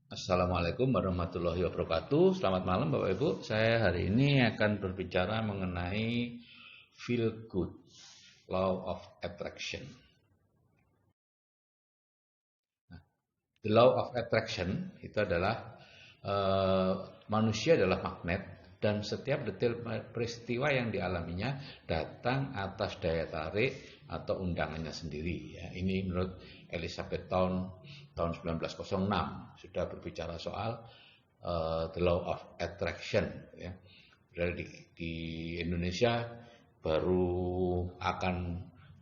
Assalamualaikum warahmatullahi wabarakatuh. Selamat malam Bapak Ibu. Saya hari ini akan berbicara mengenai feel good, law of attraction. The law of attraction itu adalah manusia adalah magnet dan setiap detail peristiwa yang dialaminya datang atas daya tarik atau undangannya sendiri. Ya, ini menurut Elizabeth tahun 1906 sudah berbicara soal the law of attraction. Ya. Di Indonesia baru akan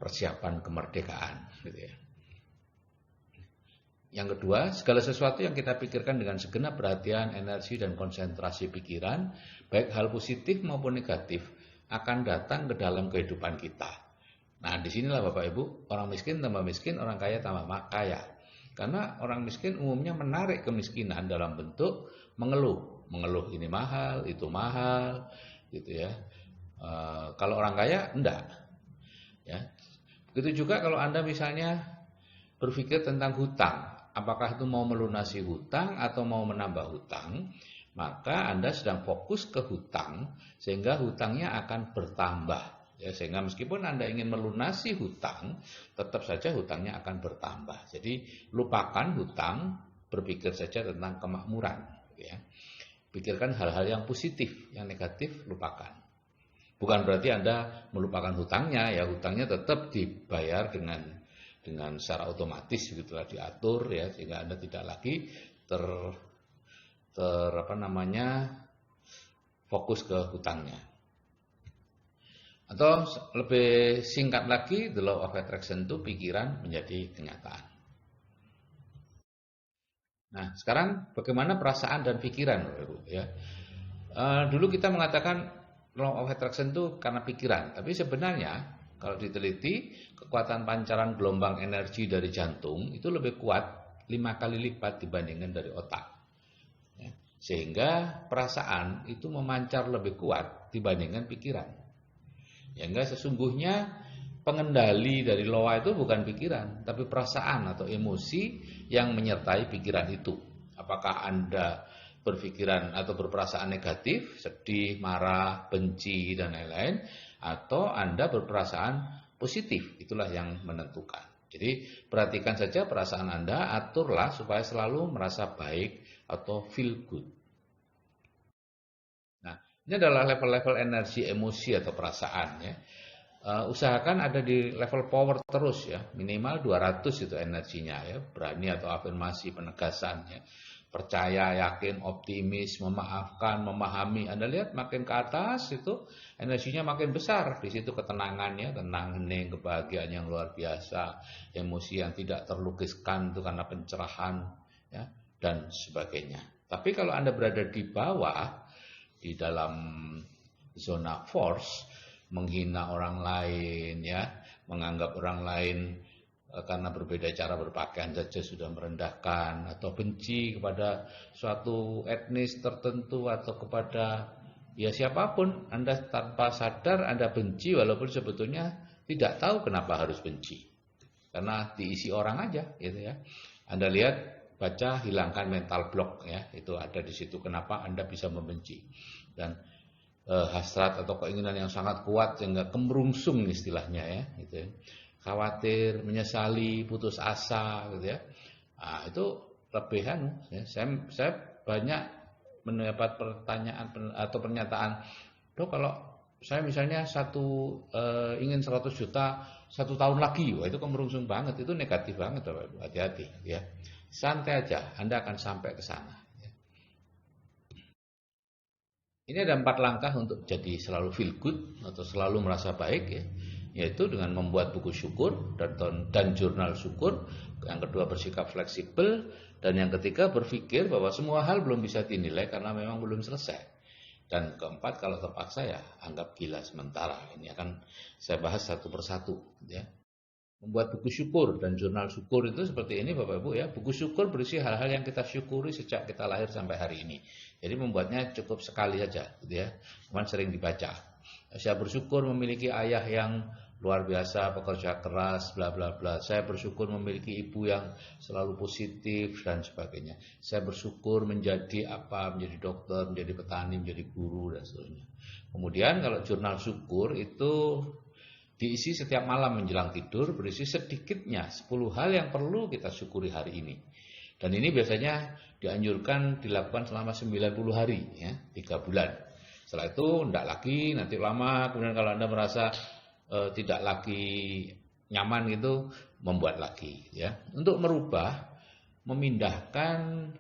persiapan kemerdekaan, gitu ya. Yang kedua, segala sesuatu yang kita pikirkan dengan segenap perhatian, energi, dan konsentrasi pikiran, baik hal positif maupun negatif, akan datang ke dalam kehidupan kita. Nah, disinilah Bapak Ibu, orang miskin tambah miskin, orang kaya tambah kaya. Karena orang miskin umumnya menarik kemiskinan dalam bentuk mengeluh. Mengeluh ini mahal, itu mahal, gitu ya. Kalau orang kaya, enggak. Ya. Begitu juga kalau Anda misalnya berpikir tentang hutang. Apakah itu mau melunasi hutang atau mau menambah hutang, maka Anda sedang fokus ke hutang sehingga hutangnya akan bertambah. Ya, sehingga meskipun Anda ingin melunasi hutang, tetap saja hutangnya akan bertambah. Jadi lupakan hutang, berpikir saja tentang kemakmuran. Ya. Pikirkan hal-hal yang positif, yang negatif lupakan. Bukan berarti Anda melupakan hutangnya, ya hutangnya tetap dibayar dengan secara otomatis gitulah diatur ya sehingga Anda tidak lagi fokus ke hutangnya. Atau lebih singkat lagi, the law of attraction itu pikiran menjadi kenyataan. Nah, sekarang bagaimana perasaan dan pikiran, ya. Dulu kita mengatakan law of attraction itu karena pikiran, tapi sebenarnya kalau diteliti, kekuatan pancaran gelombang energi dari jantung itu lebih kuat 5 kali lipat dibandingkan dari otak. Ya, sehingga perasaan itu memancar lebih kuat dibandingkan pikiran. Ya, enggak sesungguhnya pengendali dari loa itu bukan pikiran, tapi perasaan atau emosi yang menyertai pikiran itu. Apakah Anda berpikiran atau berperasaan negatif, sedih, marah, benci, dan lain-lain, atau Anda berperasaan positif, itulah yang menentukan. Jadi perhatikan saja perasaan Anda, aturlah supaya selalu merasa baik atau feel good. Nah, ini adalah level-level energi emosi atau perasaan ya. Usahakan ada di level power terus ya, minimal 200 itu energinya ya, berani atau afirmasi penegasan ya. Percaya, yakin, optimis, memaafkan, memahami. Anda lihat makin ke atas itu energinya makin besar. Di situ ketenangannya, tenang, hening, kebahagiaan yang luar biasa, emosi yang tidak terlukiskan itu karena pencerahan ya, dan sebagainya. Tapi kalau Anda berada di bawah, di dalam zona force, menghina orang lain ya, menganggap orang lain karena berbeda cara berpakaian saja sudah merendahkan, atau benci kepada suatu etnis tertentu atau kepada ya siapapun, Anda tanpa sadar Anda benci walaupun sebetulnya tidak tahu kenapa harus benci. Karena diisi orang aja gitu ya. Anda lihat, baca, hilangkan mental block ya, itu ada di situ kenapa Anda bisa membenci. Dan hasrat atau keinginan yang sangat kuat sehingga kemerungsung istilahnya ya gitu ya. Khawatir, menyesali, putus asa gitu ya. Nah, itu lebihan ya. Saya banyak mendapat pertanyaan atau pernyataan, "Dok, kalau saya misalnya ingin 100 juta 1 tahun lagi," wah itu kemerungsung banget, itu negatif banget Bapak Ibu. Hati-hati ya. Santai aja, Anda akan sampai ke sana. Ini ada 4 langkah untuk jadi selalu feel good atau selalu merasa baik ya. Yaitu dengan membuat buku syukur dan jurnal syukur. Yang kedua bersikap fleksibel. Dan yang ketiga berpikir bahwa semua hal belum bisa dinilai karena memang belum selesai. Dan keempat kalau terpaksa ya anggap gila sementara. Ini akan saya bahas satu persatu ya. Membuat buku syukur dan jurnal syukur itu seperti ini Bapak Ibu ya. Buku syukur berisi hal-hal yang kita syukuri sejak kita lahir sampai hari ini. Jadi membuatnya cukup sekali saja gitu ya. Cuman sering dibaca. Saya bersyukur memiliki ayah yang luar biasa, pekerja keras, bla bla bla. Saya bersyukur memiliki ibu yang selalu positif dan sebagainya. Saya bersyukur menjadi apa, menjadi dokter, menjadi petani, menjadi guru dan seterusnya. Kemudian kalau jurnal syukur itu diisi setiap malam menjelang tidur, berisi sedikitnya 10 hal yang perlu kita syukuri hari ini. Dan ini biasanya dianjurkan dilakukan selama 90 hari, ya, 3 bulan. Setelah itu tidak lagi, nanti lama, kemudian kalau Anda merasa tidak lagi nyaman gitu, membuat lagi, ya. Untuk merubah, memindahkan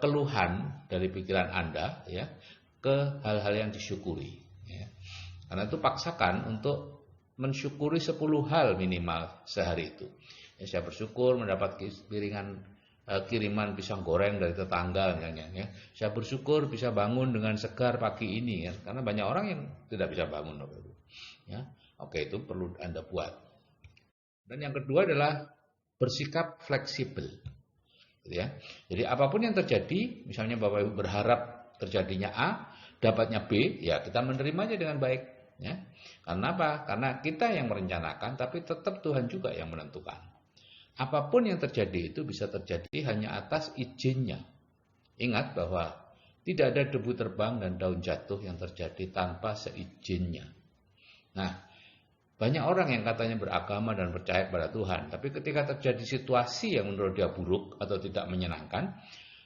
keluhan dari pikiran Anda, ya, ke hal-hal yang disyukuri, ya. Karena itu paksakan untuk mensyukuri 10 hal minimal sehari itu. Ya, saya bersyukur mendapat kiriman pisang goreng dari tetangga, ya. Saya bersyukur bisa bangun dengan segar pagi ini, ya. Karena banyak orang yang tidak bisa bangun, ya. Oke, itu perlu Anda buat. Dan yang kedua adalah bersikap fleksibel, gitu ya. Jadi apapun yang terjadi, misalnya Bapak Ibu berharap terjadinya A, dapatnya B, ya kita menerimanya dengan baik, ya. Karena apa? Karena kita yang merencanakan, tapi tetap Tuhan juga yang menentukan. Apapun yang terjadi itu bisa terjadi hanya atas izinnya. Ingat bahwa tidak ada debu terbang dan daun jatuh yang terjadi tanpa seizinnya. Nah, banyak orang yang katanya beragama dan percaya pada Tuhan, tapi ketika terjadi situasi yang menurut dia buruk atau tidak menyenangkan,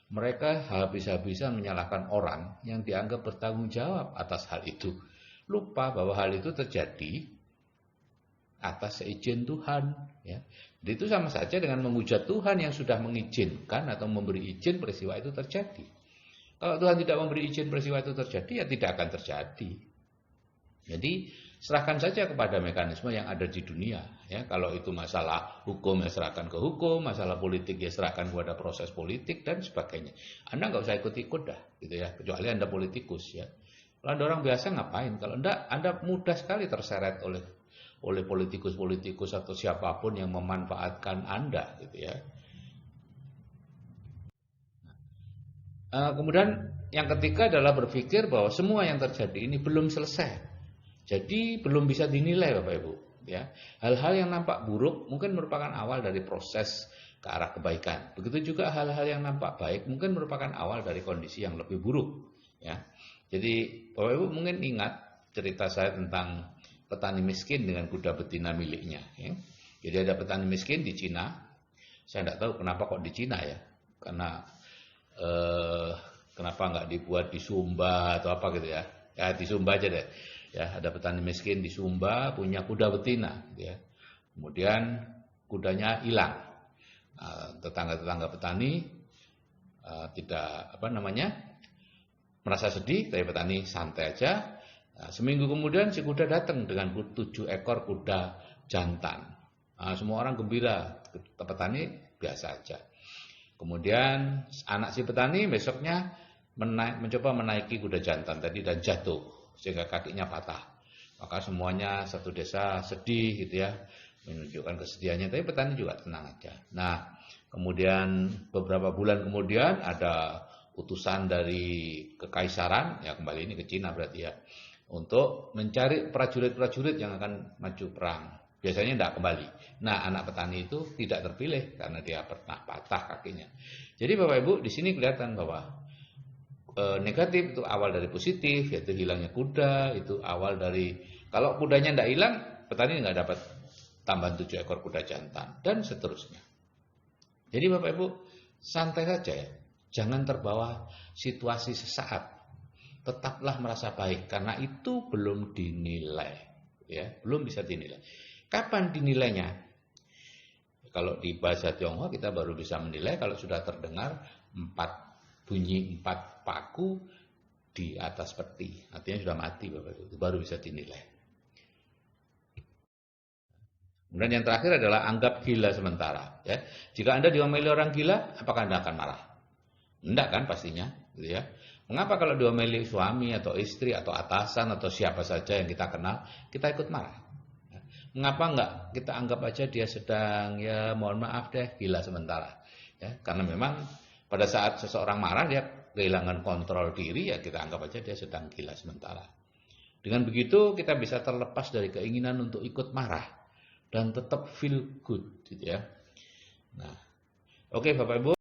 mereka habis-habisan menyalahkan orang yang dianggap bertanggung jawab atas hal itu. Lupa bahwa hal itu terjadi atas seizin Tuhan, ya. Jadi itu sama saja dengan menghujat Tuhan yang sudah mengizinkan atau memberi izin peristiwa itu terjadi. Kalau Tuhan tidak memberi izin peristiwa itu terjadi, ya tidak akan terjadi. Jadi serahkan saja kepada mekanisme yang ada di dunia, ya. Kalau itu masalah hukum, ya serahkan ke hukum, masalah politik ya serahkan kepada proses politik dan sebagainya. Anda nggak usah ikut-ikut dah, gitu ya. Kecuali Anda politikus, ya. Kalau Anda orang biasa ngapain? Kalau enggak, Anda mudah sekali terseret oleh politikus-politikus atau siapapun yang memanfaatkan Anda, gitu ya. Kemudian yang ketiga adalah berpikir bahwa semua yang terjadi ini belum selesai, jadi belum bisa dinilai, Bapak Ibu, ya. Hal-hal yang nampak buruk mungkin merupakan awal dari proses ke arah kebaikan. Begitu juga hal-hal yang nampak baik mungkin merupakan awal dari kondisi yang lebih buruk, ya. Jadi Bapak Ibu mungkin ingat cerita saya tentang petani miskin dengan kuda betina miliknya, ya. Jadi ada petani miskin di Cina. Saya tidak tahu kenapa kok di Cina, ya. Karena kenapa nggak dibuat di Sumba atau apa gitu, ya. Ya di Sumba aja deh. Ya, ada petani miskin di Sumba punya kuda betina, gitu ya. Kemudian kudanya hilang. Tetangga-tetangga petani tidak merasa sedih, tapi petani santai aja. Seminggu kemudian si kuda datang dengan 7 ekor kuda jantan. Semua orang gembira, petani biasa aja. Kemudian anak si petani besoknya mencoba menaiki kuda jantan tadi dan jatuh sehingga kakinya patah. Maka semuanya satu desa sedih, gitu ya, menunjukkan kesedihannya. Tapi petani juga tenang aja. Nah, kemudian beberapa bulan kemudian ada utusan dari kekaisaran, ya kembali ini ke Cina berarti, ya, untuk mencari prajurit-prajurit yang akan maju perang. Biasanya tidak kembali. Nah, anak petani itu tidak terpilih karena dia pernah patah kakinya. Jadi Bapak Ibu di sini kelihatan bahwa negatif itu awal dari positif, yaitu hilangnya kuda. Itu awal dari, kalau kudanya tidak hilang, petani nggak dapat tambahan 7 ekor kuda jantan dan seterusnya. Jadi Bapak Ibu santai saja, ya. Jangan terbawa situasi sesaat. Tetaplah merasa baik karena itu belum dinilai, ya, belum bisa dinilai. Kapan dinilainya? Kalau di bahasa Tionghoa kita baru bisa menilai kalau sudah terdengar bunyi 4 paku di atas peti, artinya sudah mati, Bapak Ibu. Itu baru bisa dinilai. Kemudian yang terakhir adalah anggap gila sementara, ya. Jika Anda diomeli orang gila, apakah Anda akan marah? Enggak kan pastinya, gitu ya. Mengapa kalau diomeli suami atau istri atau atasan atau siapa saja yang kita kenal, kita ikut marah? Mengapa enggak kita anggap aja dia sedang, ya mohon maaf deh, gila sementara, ya. Karena memang pada saat seseorang marah dia kehilangan kontrol diri, ya kita anggap aja dia sedang gila sementara. Dengan begitu kita bisa terlepas dari keinginan untuk ikut marah dan tetap feel good gitu ya. Nah, oke Bapak Ibu.